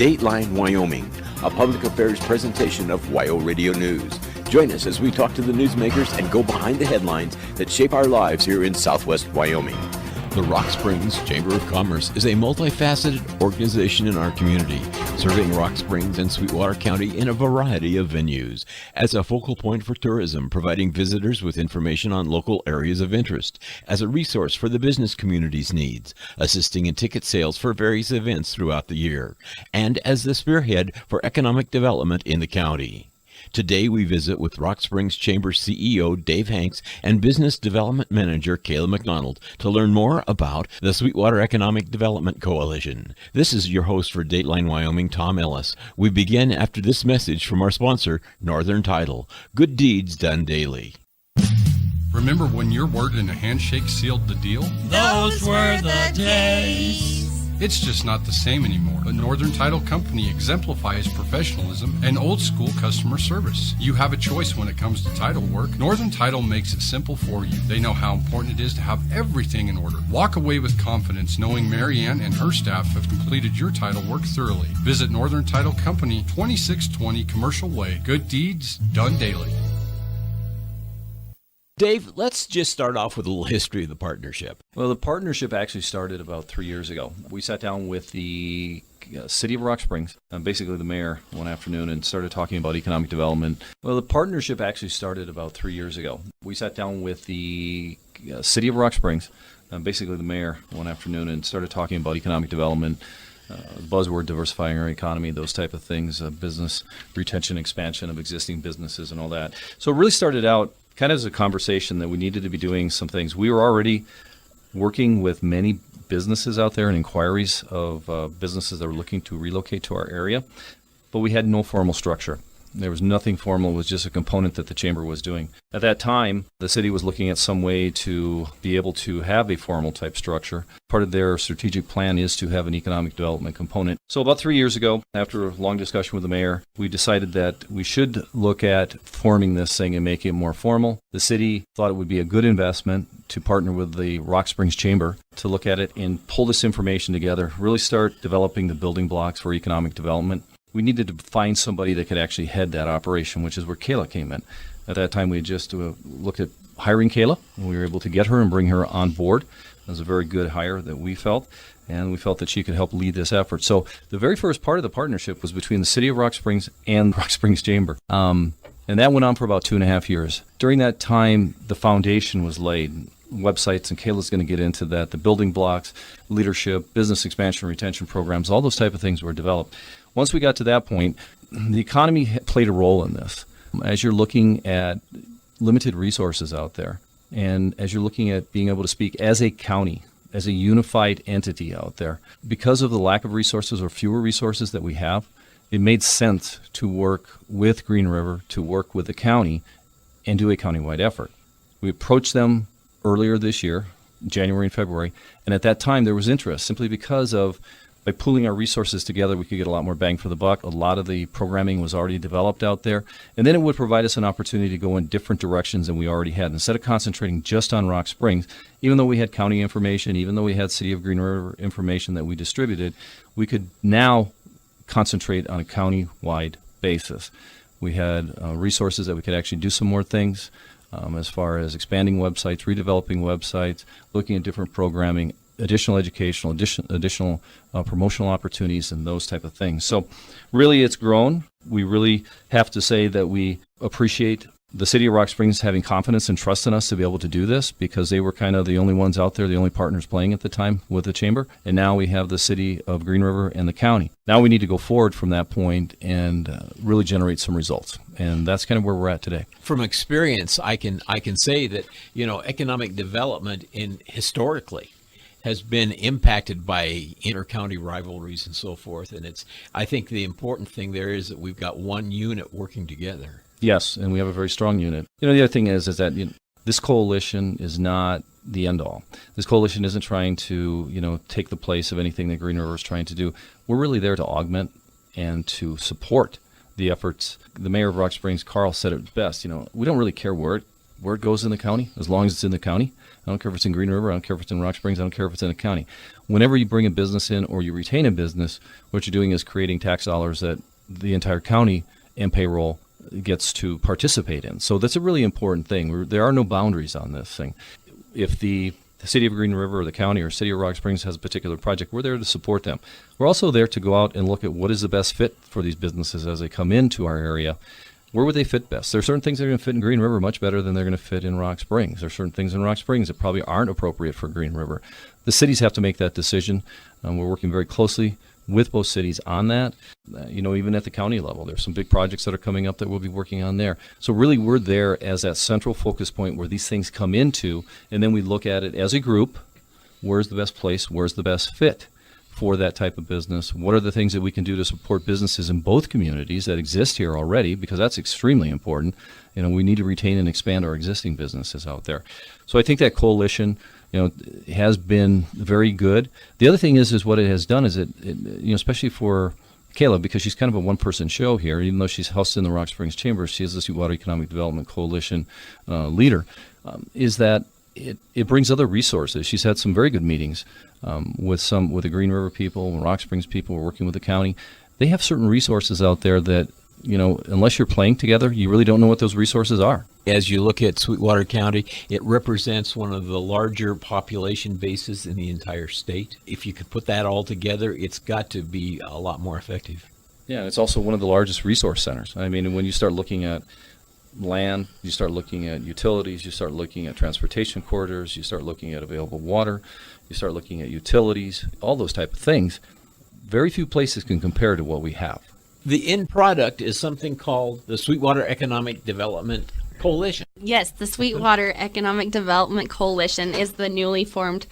Dateline Wyoming, a public affairs presentation of WyoRadio News. Join us as we talk to the newsmakers and go behind the headlines that shape our lives here in Southwest Wyoming. The Rock Springs Chamber of Commerce is a multifaceted organization in our community, serving Rock Springs and Sweetwater County in a variety of venues. As a focal point for tourism, providing visitors with information on local areas of interest, as a resource for the business community's needs, assisting in ticket sales for various events throughout the year, and as the spearhead for economic development in the county. Today we visit with Rock Springs Chamber CEO Dave Hanks and Business Development Manager Kayla McDonald to learn more about the Sweetwater Economic Development Coalition. This is your host for Dateline Wyoming, Tom Ellis. We begin after this message from our sponsor, Northern Title. Good deeds done daily. Remember when your word and a handshake sealed the deal? Those were the days. It's just not the same anymore. But Northern Title Company exemplifies professionalism and old-school customer service. You have a choice when it comes to title work. Northern Title makes it simple for you. They know how important it is to have everything in order. Walk away with confidence knowing Marianne and her staff have completed your title work thoroughly. Visit Northern Title Company, 2620 Commercial Way. Good deeds done daily. Dave, let's just start off with a little history of the partnership. Well, the partnership actually started about 3 years ago. We sat down with the city of Rock Springs, basically the mayor, one afternoon and started talking about economic development. Well, the partnership actually started about 3 years ago. We sat down with the city of Rock Springs, basically the mayor, one afternoon and started talking about economic development, buzzword, diversifying our economy, those type of things, business retention, expansion of existing businesses and all that. So it really started out kind of as a conversation that we needed to be doing some things. We were already working with many businesses out there and inquiries of businesses that were looking to relocate to our area, but we had no formal structure. There was nothing formal. It was just a component that the chamber was doing. At that time, the city was looking at some way to be able to have a formal type structure. Part of their strategic plan is to have an economic development component. So about 3 years ago, after a long discussion with the mayor, we decided that we should look at forming this thing and making it more formal. The city thought it would be a good investment to partner with the Rock Springs Chamber to look at it and pull this information together, really start developing the building blocks for economic development. We needed to find somebody that could actually head that operation, which is where Kayla came in. At that time, we had just looked at hiring Kayla, and we were able to get her and bring her on board. It was a very good hire that we felt, and we felt that she could help lead this effort. So the very first part of the partnership was between the city of Rock Springs and Rock Springs Chamber. And that went on for about 2.5 years. During that time, the foundation was laid. Websites, and Kayla's going to get into that, the building blocks, leadership, business expansion, retention programs, all those type of things were developed. Once we got to that point, the economy played a role in this. As you're looking at limited resources out there, and as you're looking at being able to speak as a county, as a unified entity out there, because of the lack of resources or fewer resources that we have, it made sense to work with Green River, to work with the county, and do a countywide effort. We approached them earlier this year, January and February, and at that time there was interest simply because of by pooling our resources together, we could get a lot more bang for the buck. A lot of the programming was already developed out there. And then it would provide us an opportunity to go in different directions than we already had. Instead of concentrating just on Rock Springs, even though we had county information, even though we had City of Green River information that we distributed, we could now concentrate on a county-wide basis. We had resources that we could actually do some more things as far as expanding websites, redeveloping websites, looking at different programming, additional educational, additional promotional opportunities, and those type of things. So really it's grown. We really have to say that we appreciate the city of Rock Springs having confidence and trust in us to be able to do this, because they were kind of the only ones out there, the only partners playing at the time with the chamber. And now we have the city of Green River and the county. Now we need to go forward from that point and really generate some results. And that's kind of where we're at today. From experience, I can say that, economic development historically has been impacted by inter-county rivalries and so forth. And I think the important thing there is that we've got one unit working together. Yes, and we have a very strong unit. The other thing is that this coalition is not the end-all. This coalition isn't trying to, take the place of anything that Green River is trying to do. We're really there to augment and to support the efforts. The mayor of Rock Springs, Carl, said it best. We don't really care where it where it goes in the county, as long as it's in the county. I don't care if it's in Green River, I don't care if it's in Rock Springs, I don't care if it's in the county. Whenever you bring a business in or you retain a business, what you're doing is creating tax dollars that the entire county and payroll gets to participate in. So that's a really important thing. There are no boundaries on this thing. If the city of Green River or the county or city of Rock Springs has a particular project, we're there to support them. We're also there to go out and look at what is the best fit for these businesses as they come into our area. Where would they fit best? There are certain things that are going to fit in Green River much better than they're going to fit in Rock Springs. There are certain things in Rock Springs that probably aren't appropriate for Green River. The cities have to make that decision. We're working very closely with both cities on that. Even at the county level, there's some big projects that are coming up that we'll be working on there. So really we're there as that central focus point where these things come into, and then we look at it as a group. Where's the best place? Where's the best fit for that type of business? What are the things that we can do to support businesses in both communities that exist here already? Because that's extremely important. We need to retain and expand our existing businesses out there. So I think that coalition, has been very good. The other thing is what it has done is it especially for Kayla, because she's kind of a one-person show here, even though she's housed in the Rock Springs Chamber, she is the Sweetwater Economic Development Coalition leader, is that it brings other resources. She's had some very good meetings with the Green River people, Rock Springs people. We're working with the county. They have certain resources out there that, unless you're playing together, you really don't know what those resources are. As you look at Sweetwater County, it represents one of the larger population bases in the entire state. If you could put that all together, it's got to be a lot more effective. Yeah, and it's also one of the largest resource centers. I mean, when you start looking at land, you start looking at utilities, you start looking at transportation corridors, you start looking at available water, you start looking at utilities, all those type of things. Very few places can compare to what we have. The end product is something called the Sweetwater Economic Development Coalition. Yes, the Sweetwater Economic Development Coalition is the newly formed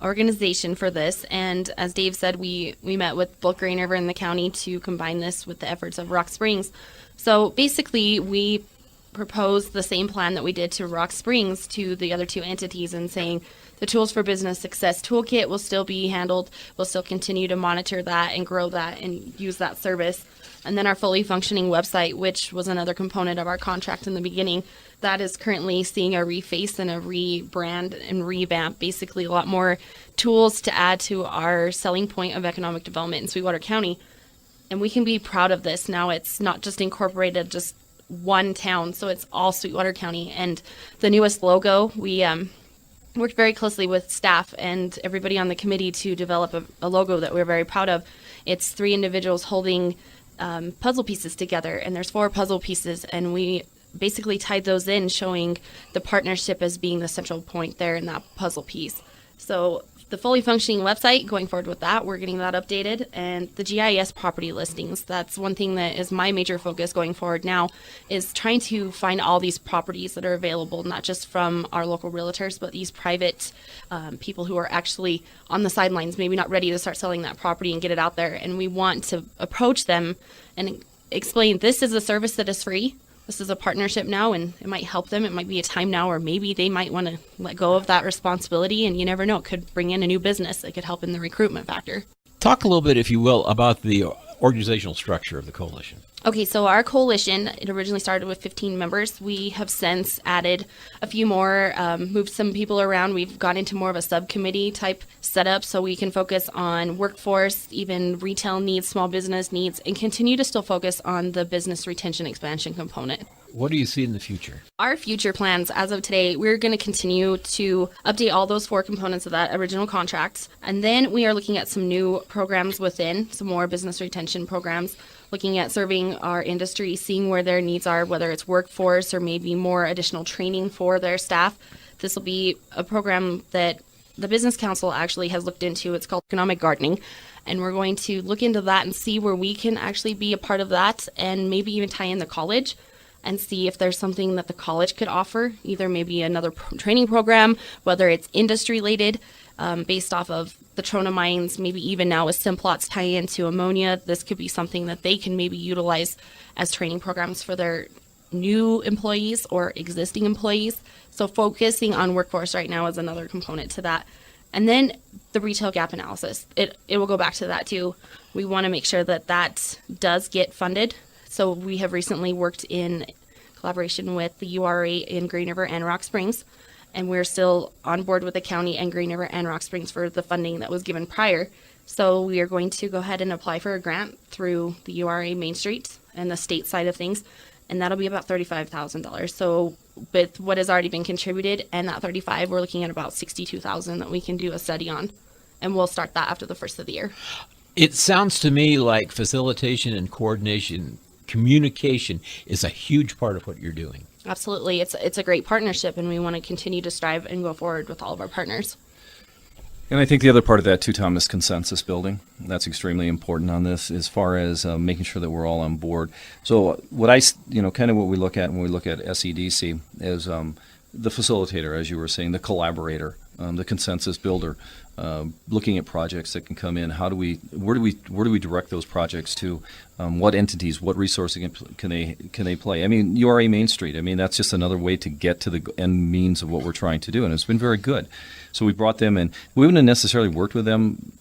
organization for this. And as Dave said, we met with both Green River and the county to combine this with the efforts of Rock Springs. So basically, we proposed the same plan that we did to Rock Springs to the other two entities, and saying the Tools for Business Success Toolkit will still be handled. We'll still continue to monitor that and grow that and use that service. And then our fully functioning website, which was another component of our contract in the beginning, that is currently seeing a reface and a rebrand and revamp, basically a lot more tools to add to our selling point of economic development in Sweetwater County. And we can be proud of this. Now it's not just incorporated just one town, so it's all Sweetwater County. And the newest logo, we worked very closely with staff and everybody on the committee to develop a logo that we're very proud of. It's 3 individuals holding puzzle pieces together, and there's 4 puzzle pieces, and we basically tied those in, showing the partnership as being the central point there in that puzzle piece. So the fully functioning website, going forward with that, we're getting that updated, and the GIS property listings, that's one thing that is my major focus going forward now, is trying to find all these properties that are available, not just from our local realtors, but these private people who are actually on the sidelines, maybe not ready to start selling that property and get it out there. And we want to approach them and explain, this is a service that is free. This is a partnership now, and it might help them. It might be a time now, or maybe they might want to let go of that responsibility, and you never know. It could bring in a new business. It could help in the recruitment factor. Talk a little bit, if you will, about the organizational structure of the coalition. Okay, so our coalition, it originally started with 15 members. We have since added a few more, moved some people around. We've gone into more of a subcommittee type setup so we can focus on workforce, even retail needs, small business needs, and continue to still focus on the business retention expansion component. What do you see in the future? Our future plans, as of today, we're going to continue to update all those 4 components of that original contract. And then we are looking at some new programs within, some more business retention programs, looking at serving our industry, seeing where their needs are, whether it's workforce or maybe more additional training for their staff. This will be a program that the Business Council actually has looked into. It's called Economic Gardening. And we're going to look into that and see where we can actually be a part of that, and maybe even tie in the college and see if there's something that the college could offer, either maybe another training program, whether it's industry related, based off of the Trona mines, maybe even now with Simplots tie into ammonia. This could be something that they can maybe utilize as training programs for their new employees or existing employees. So focusing on workforce right now is another component to that. And then the retail gap analysis, it will go back to that too. We want to make sure that that does get funded. So we have recently worked in collaboration with the URA in Green River and Rock Springs. And we're still on board with the county and Green River and Rock Springs for the funding that was given prior. So we are going to go ahead and apply for a grant through the URA Main Street and the state side of things. And that'll be about $35,000. So with what has already been contributed and that 35, we're looking at about 62,000 that we can do a study on. And we'll start that after the first of the year. It sounds to me like facilitation and coordination, communication is a huge part of what you're doing. Absolutely. It's a great partnership, and we want to continue to strive and go forward with all of our partners. And I think the other part of that too, Tom, is consensus building. That's extremely important on this as far as making sure that we're all on board. So what kind of what we look at when we look at SEDC is the facilitator, as you were saying, the collaborator, the consensus builder, looking at projects that can come in. Where do we direct those projects to? What entities, what resources can they play? I mean, URA Main Street. I mean, that's just another way to get to the end means of what we're trying to do, and it's been very good. So we brought them in. We wouldn't have necessarily worked with them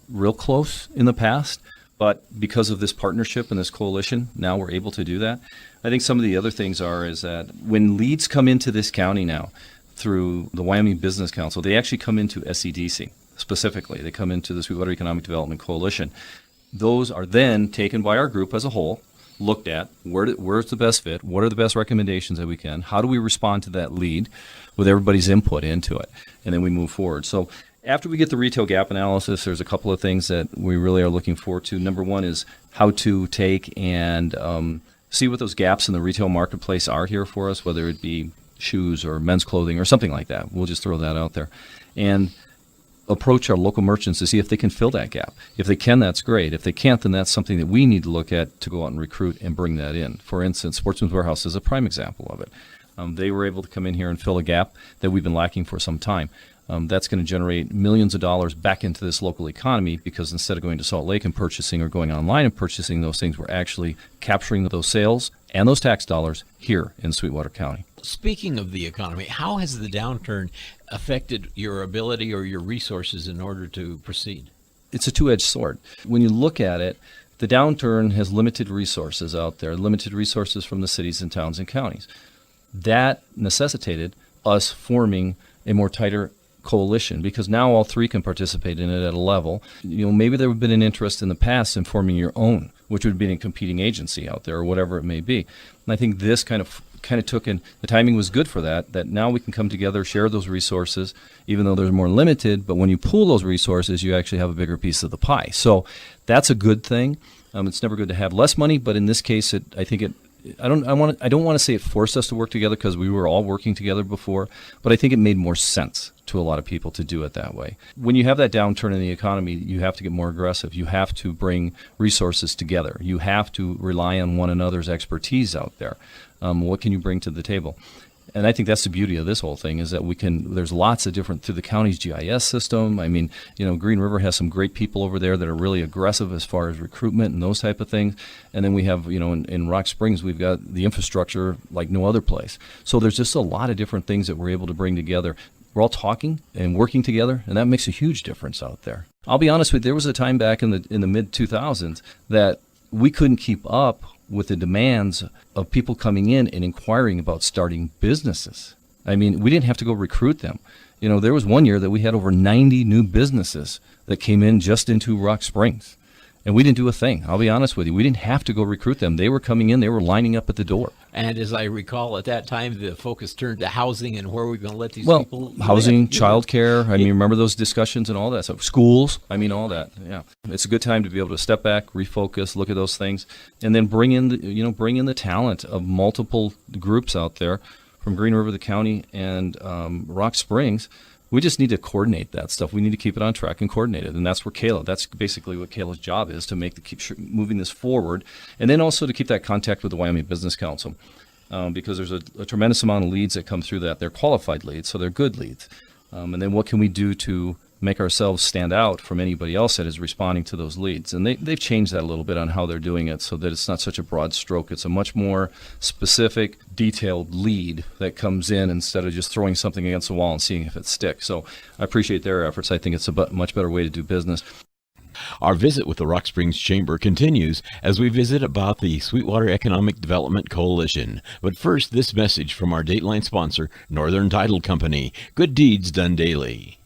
real close in the past, but because of this partnership and this coalition, now we're able to do that. I think some of the other things is that when leads come into this county now through the Wyoming Business Council, they actually come into SEDC specifically. They come into the Sweetwater Economic Development Coalition. Those are then taken by our group as a whole, looked at, where's the best fit, what are the best recommendations that we can, how do we respond to that lead with everybody's input into it, and then we move forward. So after we get the retail gap analysis, there's a couple of things that we really are looking forward to. Number one is how to take and see what those gaps in the retail marketplace are here for us, whether it be shoes or men's clothing or something like that. We'll just throw that out there. And approach our local merchants to see if they can fill that gap. If they can, that's great. If they can't, then that's something that we need to look at to go out and recruit and bring that in. For instance, Sportsman's Warehouse is a prime example of it. They were able to come in here and fill a gap that we've been lacking for some time. That's going to generate millions of dollars back into this local economy because instead of going to Salt Lake and purchasing or going online and purchasing those things, we're actually capturing those sales and those tax dollars here in Sweetwater County. Speaking of the economy, how has the downturn affected your ability or your resources in order to proceed? It's a two-edged sword. When you look at it, the downturn has limited resources out there, limited resources from the cities and towns and counties. That necessitated us forming a more tighter coalition because now all three can participate in it at a level. Maybe there would have been an interest in the past in forming your own, which would be a competing agency out there or whatever it may be. And I think this kind of took in, the timing was good for that now we can come together, share those resources, even though they're more limited, but when you pool those resources, you actually have a bigger piece of the pie. So that's a good thing. It's never good to have less money, but in this case, I don't want to say it forced us to work together because we were all working together before, but I think it made more sense to a lot of people to do it that way. When you have that downturn in the economy, you have to get more aggressive. You have to bring resources together. You have to rely on one another's expertise out there. What can you bring to the table? And I think that's the beauty of this whole thing is that there's lots of different, through the county's GIS system. I mean, Green River has some great people over there that are really aggressive as far as recruitment and those type of things. And then we have, in Rock Springs, we've got the infrastructure like no other place. So there's just a lot of different things that we're able to bring together. We're all talking and working together, and that makes a huge difference out there. I'll be honest with you, there was a time back in the mid-2000s that we couldn't keep up with the demands of people coming in and inquiring about starting businesses. I mean, we didn't have to go recruit them. There was one year that we had over 90 new businesses that came in just into Rock Springs. And we didn't do a thing. I'll be honest with you. We didn't have to go recruit them. They were coming in. They were lining up at the door. And as I recall, at that time, the focus turned to housing and where we're going to let these people live. Housing, childcare. I mean, remember those discussions and all that stuff. Schools. I mean, all that. Yeah, it's a good time to be able to step back, refocus, look at those things, and then bring in the talent of multiple groups out there from Green River, the county, and Rock Springs. We just need to coordinate that stuff. We need to keep it on track and coordinate it. And that's where that's basically what Kayla's job is, to keep moving this forward. And then also to keep that contact with the Wyoming Business Council because there's a tremendous amount of leads that come through that. They're qualified leads, so they're good leads. And then what can we do to make ourselves stand out from anybody else that is responding to those leads? And they've changed that a little bit on how they're doing it so that it's not such a broad stroke. It's a much more specific, detailed lead that comes in instead of just throwing something against the wall and seeing if it sticks. So I appreciate their efforts. I think it's a much better way to do business. Our visit with the Rock Springs Chamber continues as we visit about the Sweetwater Economic Development Coalition. But first, this message from our Dateline sponsor, Northern Title Company. Good deeds done daily.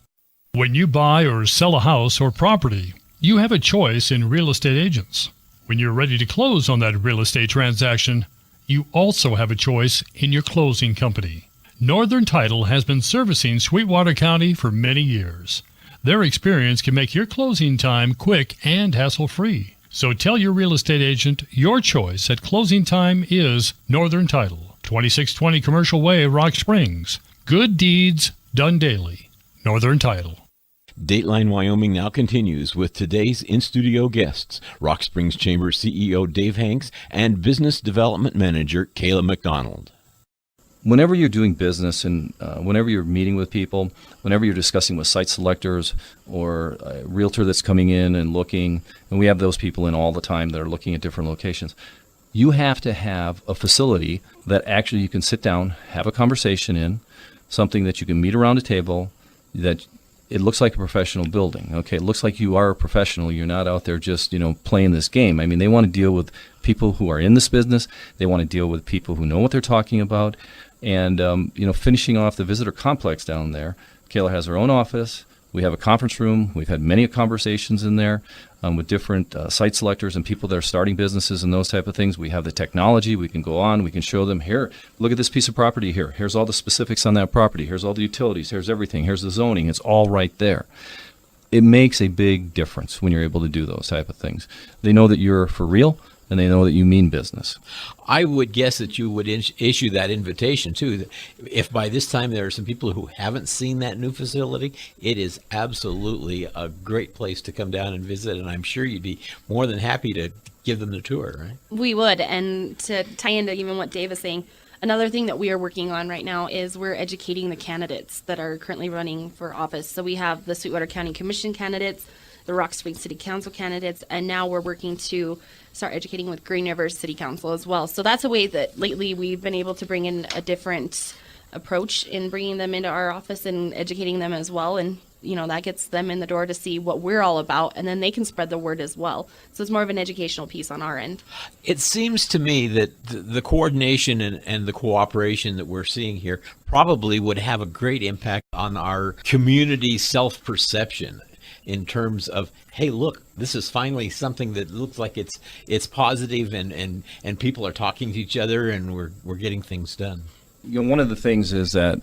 When you buy or sell a house or property, you have a choice in real estate agents. When you're ready to close on that real estate transaction, you also have a choice in your closing company. Northern Title has been servicing Sweetwater County for many years. Their experience can make your closing time quick and hassle-free. So tell your real estate agent your choice at closing time is Northern Title, 2620 Commercial Way, Rock Springs. Good deeds done daily. Northern Title. Dateline Wyoming now continues with today's in-studio guests, Rock Springs Chamber CEO Dave Hanks and Business Development Manager Kayla McDonald. Whenever you're doing business and whenever you're meeting with people, whenever you're discussing with site selectors or a realtor that's coming in and looking, and we have those people in all the time that are looking at different locations, you have to have a facility that actually you can sit down, have a conversation in, something that you can meet around a table, that it looks like a professional building. Okay, it looks like you are a professional. You're not out there just, playing this game. I mean, they want to deal with people who are in this business. They want to deal with people who know what they're talking about. And, finishing off the visitor complex down there, Kayla has her own office. We have a conference room. We've had many conversations in there with different site selectors and people that are starting businesses and those type of things. We have the technology. We can go on. We can show them, here, look at this piece of property here. Here's all the specifics on that property. Here's all the utilities. Here's everything. Here's the zoning. It's all right there. It makes a big difference when you're able to do those type of things. They know that you're for real, and they know that you mean business. I would guess that you would issue that invitation too. If by this time there are some people who haven't seen that new facility, it is absolutely a great place to come down and visit, and I'm sure you'd be more than happy to give them the tour, right? We would, and to tie into even what Dave is saying, another thing that we are working on right now is we're educating the candidates that are currently running for office. So we have the Sweetwater County Commission candidates, the Rock Springs City Council candidates, and now we're working to start educating with Green River City Council as well. So that's a way that lately we've been able to bring in a different approach in bringing them into our office and educating them as well. And, that gets them in the door to see what we're all about, and then they can spread the word as well. So it's more of an educational piece on our end. It seems to me that the coordination and the cooperation that we're seeing here probably would have a great impact on our community self-perception, in terms of, hey, look, this is finally something that looks like it's positive and people are talking to each other and we're getting things done. One of the things is that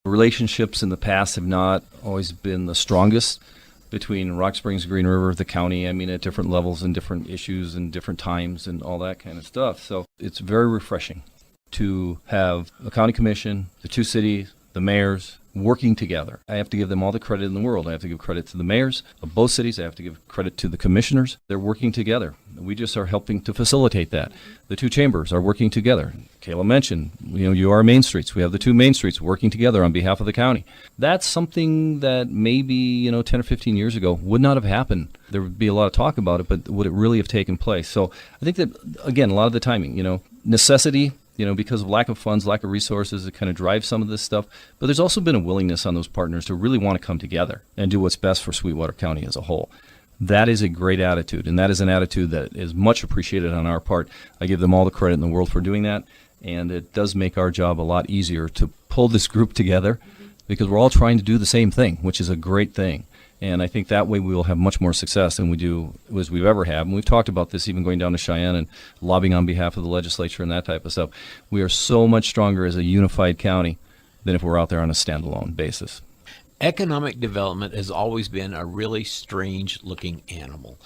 relationships in the past have not always been the strongest between Rock Springs, Green River, the county, at different levels and different issues and different times and all that kind of stuff. So it's very refreshing to have a county commission, the two cities, the mayors, working together. I have to give them all the credit in the world. I have to give credit to the mayors of both cities. I have to give credit to the commissioners. They're working together. We just are helping to facilitate that. The two chambers are working together. Kayla mentioned, UR Main Streets. We have the two Main Streets working together on behalf of the county. That's something that maybe, 10 or 15 years ago would not have happened. There would be a lot of talk about it, but would it really have taken place? So I think that, again, a lot of the timing, necessity, because of lack of funds, lack of resources, it kind of drives some of this stuff. But there's also been a willingness on those partners to really want to come together and do what's best for Sweetwater County as a whole. That is a great attitude, and that is an attitude that is much appreciated on our part. I give them all the credit in the world for doing that, and it does make our job a lot easier to pull this group together because we're all trying to do the same thing, which is a great thing. And I think that way we will have much more success than we've ever had. And we've talked about this even going down to Cheyenne and lobbying on behalf of the legislature and that type of stuff. We are so much stronger as a unified county than if we're out there on a standalone basis. Economic development has always been a really strange-looking animal.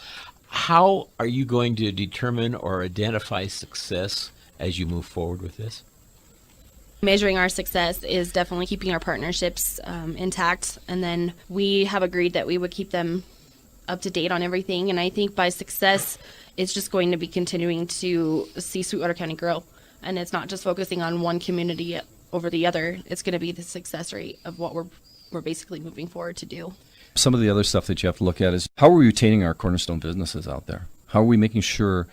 How are you going to determine or identify success as you move forward with this? Measuring our success is definitely keeping our partnerships intact, and then we have agreed that we would keep them up to date on everything. And I think by success, it's just going to be continuing to see Sweetwater County grow, and it's not just focusing on one community over the other. It's going to be the success rate of what we're basically moving forward to do. Some of the other stuff that you have to look at is how are we retaining our cornerstone businesses out there? How are we making sure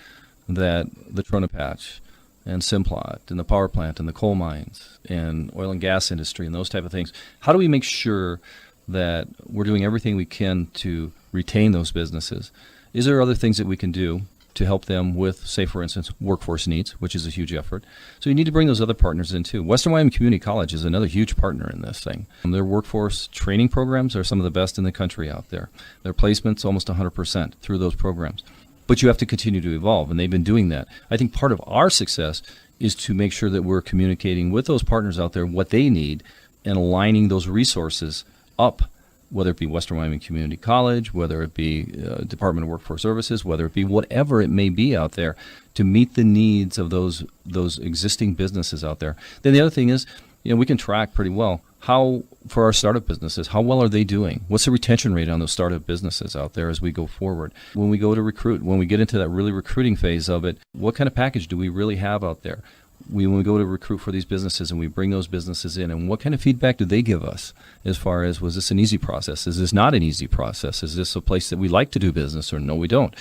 that the Trona Patch and Simplot and the power plant and the coal mines and oil and gas industry and those type of things, how do we make sure that we're doing everything we can to retain those businesses is there other things that we can do to help them with, say, for instance, workforce needs, which is a huge effort. So you need to bring those other partners in too. Western Wyoming Community College is another huge partner in this thing. Their workforce training programs are some of the best in the country out there. Their placements almost 100% through those programs. But you have to continue to evolve, and they've been doing that. I think part of our success is to make sure that we're communicating with those partners out there what they need and aligning those resources up, whether it be Western Wyoming Community College, whether it be Department of Workforce Services, whether it be whatever it may be out there, to meet the needs of those existing businesses out there. Then the other thing is, we can track pretty well how, for our startup businesses, how well are they doing? What's the retention rate on those startup businesses out there as we go forward? When we go to recruit, when we get into that really recruiting phase of it, what kind of package do we really have out there? When we go to recruit for these businesses and we bring those businesses in, and what kind of feedback do they give us as far as, was this an easy process? Is this not an easy process? Is this a place that we like to do business, or no, we don't?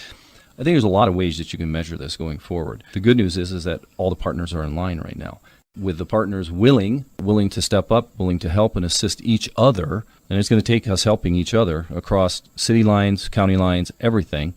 I think there's a lot of ways that you can measure this going forward. The good news is that all the partners are in line right now, with the partners willing to step up, willing to help and assist each other. And it's going to take us helping each other across city lines, county lines, everything.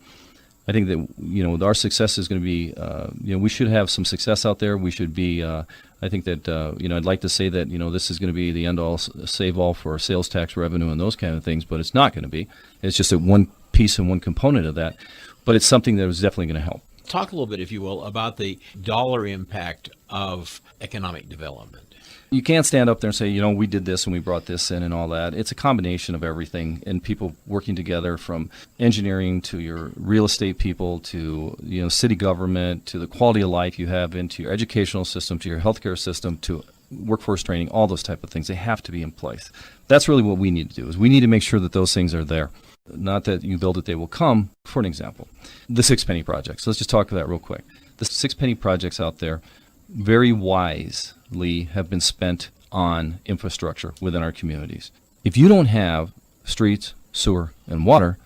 I think that, our success is going to be, we should have some success out there. We should be, I think that, I'd like to say that, this is going to be the end-all, save-all for sales tax revenue and those kind of things, but it's not going to be. It's just one piece and one component of that. But it's something that is definitely going to help. Talk a little bit, if you will, about the dollar impact of economic development. You can't stand up there and say, we did this and we brought this in and all that. It's a combination of everything, and people working together, from engineering to your real estate people to, city government, to the quality of life you have, into your educational system, to your healthcare system, to workforce training, all those type of things. They have to be in place. That's really what we need to do, is we need to make sure that those things are there. Not that you build it, they will come. For an example, the 6 penny projects. Let's just talk about that real quick. The 6 penny projects out there very wisely have been spent on infrastructure within our communities. If you don't have streets, sewer, and water,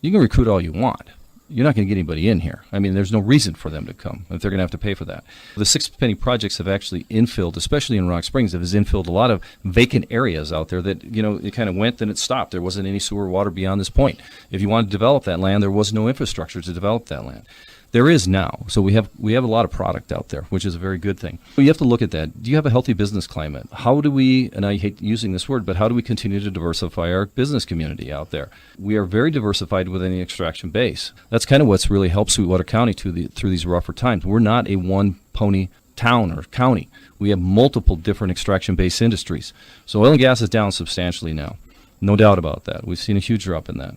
you can recruit all you want. You're not going to get anybody in here. I mean, there's no reason for them to come if they're going to have to pay for that. The 6 penny projects have actually infilled, especially in Rock Springs, has infilled a lot of vacant areas out there that, it kind of went, then it stopped. There wasn't any sewer water beyond this point. If you wanted to develop that land, there was no infrastructure to develop that land. There is now. So we have a lot of product out there, which is a very good thing. But you have to look at that. Do you have a healthy business climate? How do we, and I hate using this word, but how do we continue to diversify our business community out there? We are very diversified within the extraction base. That's kind of what's really helped Sweetwater County through these rougher times. We're not a one-pony town or county. We have multiple different extraction-based industries. So oil and gas is down substantially now. No doubt about that. We've seen a huge drop in that.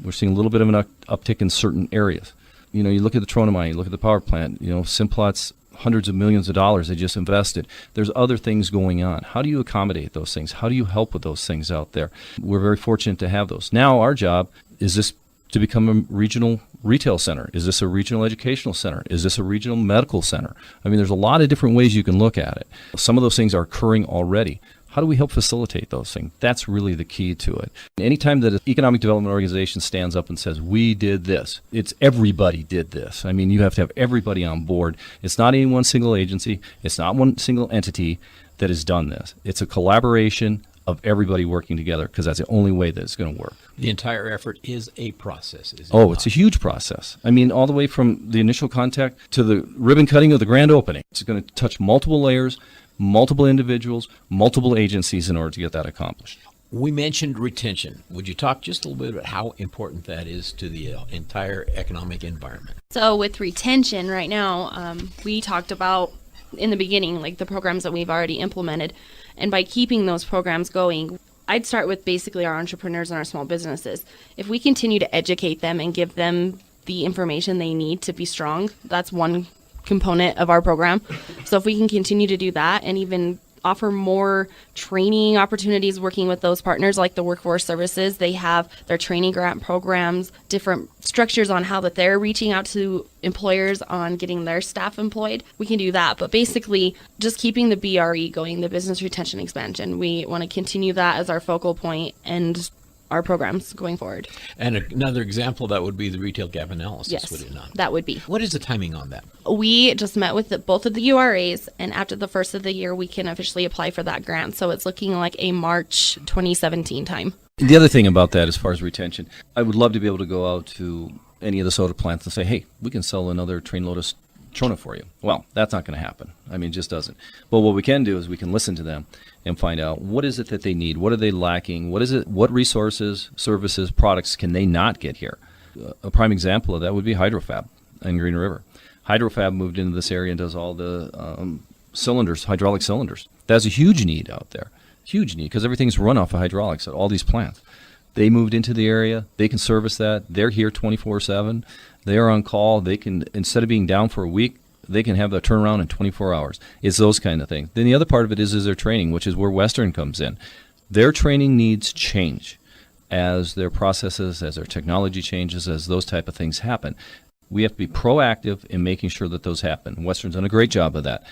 We're seeing a little bit of an uptick in certain areas. You look at the Trona mine, you look at the power plant, Simplot's hundreds of millions of dollars they just invested. There's other things going on. How do you accommodate those things? How do you help with those things out there? We're very fortunate to have those. Now our job is this to become a regional retail center? Is this a regional educational center? Is this a regional medical center? I mean, there's a lot of different ways you can look at it. Some of those things are occurring already. How do we help facilitate those things? That's really the key to it. Anytime that an economic development organization stands up and says, we did this, it's everybody did this. I mean, you have to have everybody on board. It's not any one single agency. It's not one single entity that has done this. It's a collaboration of everybody working together, because that's the only way that it's going to work. The entire effort is a process, is it Oh, not? It's a huge process. I mean, all the way from the initial contact to the ribbon cutting of the grand opening. It's going to touch multiple layers, multiple individuals, multiple agencies in order to get that accomplished. We mentioned retention. Would you talk just a little bit about how important that is to the entire economic environment? So with retention right now, we talked about in the beginning, like the programs that we've already implemented. And by keeping those programs going, I'd start with basically our entrepreneurs and our small businesses. If we continue to educate them and give them the information they need to be strong, that's one component of our program. So if we can continue to do that and even offer more training opportunities working with those partners like the workforce services, they have their training grant programs, different structures on how that they're reaching out to employers on getting their staff employed. We can do that, but basically just keeping the BRE going, the business retention expansion. We want to continue that as our focal point and our programs going forward. And another example that would be the retail gap analysis, Yes, would it not? that would be. What is the timing on that? We just met with both of the URAs, and after the first of the year, we can officially apply for that grant. So it's looking like a March 2017 time. The other thing about that, as far as retention, I would love to be able to go out to any of the soda plants and say, hey, we can sell another trainload of Trona for you. Well, that's not going to happen. I mean, it just doesn't. But what we can do is we can listen to them and find out what is it that they need, what are they lacking, what resources, services, products can they not get here. A prime example of that would be Hydrofab in Green River. Hydrofab moved into this area and does all the cylinders, hydraulic cylinders. That's a huge need out there, huge need, because everything's run off of hydraulics at all these plants. They moved into the area. They can service that. They're here 24/7. They are on call. They can, instead of being down for a week, they can have the turnaround in 24 hours. It's those kind of things. Then the other part of it is their training, which is where Western comes in. Their training needs change as their processes, as their technology changes, as those type of things happen. We have to be proactive in making sure that those happen. Western's done a great job of that.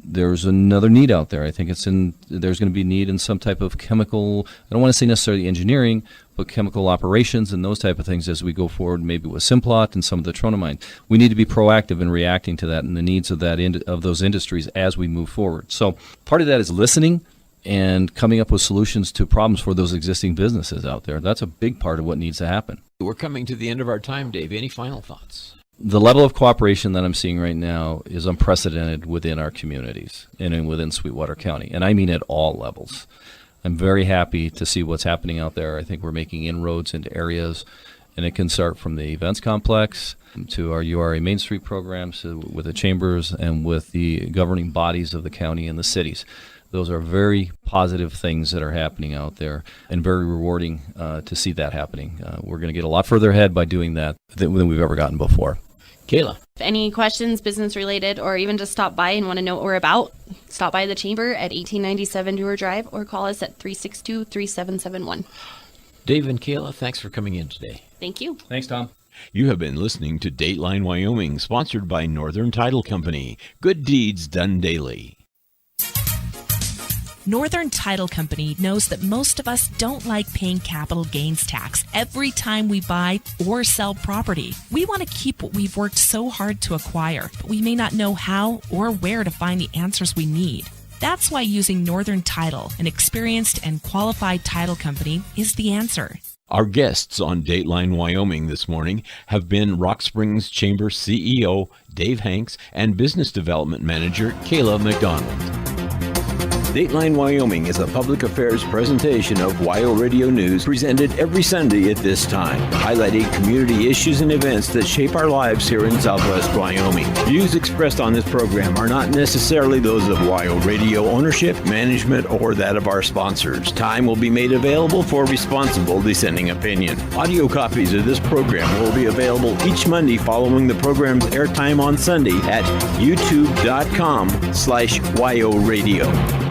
There's another need out there. I think there's going to be need in some type of chemical, I don't want to say necessarily engineering, but chemical operations and those type of things as we go forward, maybe with Simplot and some of the Trona mines. We need to be proactive in reacting to that and the needs of of those industries as we move forward. So part of that is listening and coming up with solutions to problems for those existing businesses out there. That's a big part of what needs to happen. We're coming to the end of our time, Dave. Any final thoughts? The level of cooperation that I'm seeing right now is unprecedented within our communities and within Sweetwater County, and I mean at all levels. I'm very happy to see what's happening out there. I think we're making inroads into areas, and it can start from the events complex to our URA Main Street programs, with the chambers and with the governing bodies of the county and the cities. Those are very positive things that are happening out there and very rewarding to see that happening. We're going to get a lot further ahead by doing that than we've ever gotten before. Kayla. Any questions, business related, or even just stop by and want to know what we're about, stop by the chamber at 1897 Dewar Drive or call us at 362-3771. Dave and Kayla, thanks for coming in today. Thank you. Thanks, Tom. You have been listening to Dateline Wyoming, sponsored by Northern Title Company. Good deeds done daily. Northern Title Company knows that most of us don't like paying capital gains tax every time we buy or sell property. We want to keep what we've worked so hard to acquire, but we may not know how or where to find the answers we need. That's why using Northern Title, an experienced and qualified title company, is the answer. Our guests on Dateline Wyoming this morning have been Rock Springs Chamber CEO Dave Hanks and Business Development Manager Kayla McDonald. Dateline Wyoming is a public affairs presentation of WyoRadio News, presented every Sunday at this time, highlighting community issues and events that shape our lives here in Southwest Wyoming. Views expressed on this program are not necessarily those of WyoRadio ownership, management, or that of our sponsors. Time will be made available for responsible dissenting opinion. Audio copies of this program will be available each Monday following the program's airtime on Sunday at youtube.com/WyoRadio.